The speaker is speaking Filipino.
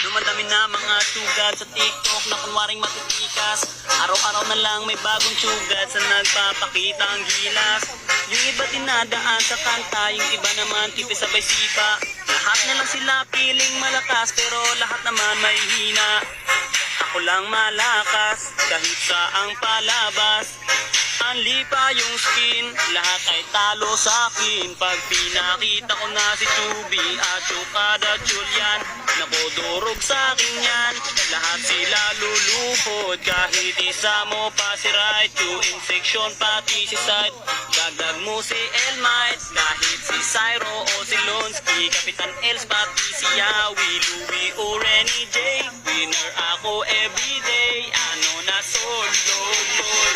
Dumadami na mga sugad sa TikTok na kunwaring matitikas. Araw-araw na lang may bagong sugad sa nagpapakita ang gilas. Yung iba dinadaan sa kanta, yung iba naman tipis sabay sipa. Lahat na lang sila piling malakas pero lahat naman may hina. Ako lang malakas kahit sa ang palabas. Anli pa yung skin, lahat ay talo sa akin. Pag pinakita ko na si Chubby at Chukada Julian, nakodurog sa akin yan. Lahat sila luluhod, kahit isa mo pa si Raichu. In section pati si Side, dagdag mo si Elmite. Kahit si Cyro o si Lonsky, Kapitan Els pati si Yawi, Louie o Renny J. Winner ako everyday, ano na solo, lol.